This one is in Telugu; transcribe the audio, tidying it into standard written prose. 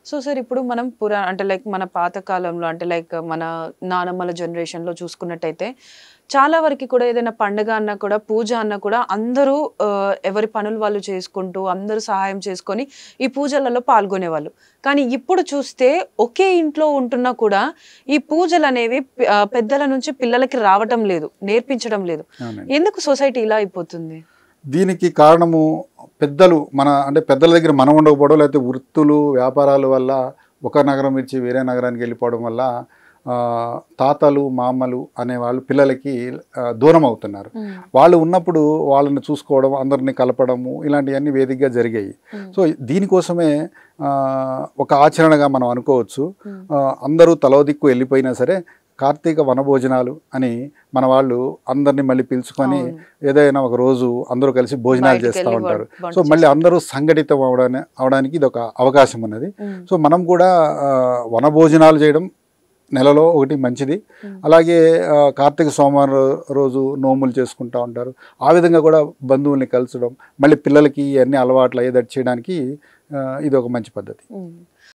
సో సార్ ఇప్పుడు మనం అంటే లైక్ మన పాత కాలంలో అంటే లైక్ మన నానమ్మల జనరేషన్లో చూసుకున్నట్టయితే చాలా వరకు కూడా ఏదైనా పండుగ అన్నా కూడా పూజ అన్నా కూడా అందరూ ఎవరి పనులు వాళ్ళు చేసుకుంటూ అందరూ సహాయం చేసుకొని ఈ పూజలలో పాల్గొనేవాళ్ళు. కానీ ఇప్పుడు చూస్తే ఒకే ఇంట్లో ఉంటున్నా కూడా ఈ పూజలు అనేవి పెద్దల నుంచి పిల్లలకి రావటం లేదు, నేర్పించడం లేదు. ఎందుకు సొసైటీ ఇలా అయిపోతుంది? దీనికి కారణము పెద్దలు అంటే పెద్దల దగ్గర మనం ఉండకపోవడం, లేకపోతే వృత్తులు వ్యాపారాల వల్ల ఒక నగరం విడిచి వేరే నగరానికి వెళ్ళిపోవడం వల్ల తాతలు మామలు అనేవాళ్ళు పిల్లలకి దూరం అవుతున్నారు. వాళ్ళు ఉన్నప్పుడు వాళ్ళని చూసుకోవడం, అందరినీ కలపడము ఇలాంటివన్నీ వేదికగా జరిగాయి. సో దీనికోసమే ఒక ఆచరణగా మనం అనుకోవచ్చు. అందరూ తలో దిక్కు వెళ్ళిపోయినా సరే కార్తీక వనభోజనాలు అని మన వాళ్ళు అందరినీ మళ్ళీ పిలుచుకొని ఏదైనా ఒక రోజు అందరూ కలిసి భోజనాలు చేస్తూ ఉంటారు. సో మళ్ళీ అందరూ సంఘటితం అవడానికి ఇది ఒక అవకాశం ఉన్నది. సో మనం కూడా వనభోజనాలు చేయడం నెలలో ఒకటి మంచిది. అలాగే కార్తీక సోమవారం రోజు నోములు చేసుకుంటూ ఉంటారు. ఆ విధంగా కూడా బంధువుల్ని కలచడం, మళ్ళీ పిల్లలకి అన్ని అలవాట్లు అయ్యేటట్టు చేయడానికి ఇది ఒక మంచి పద్ధతి.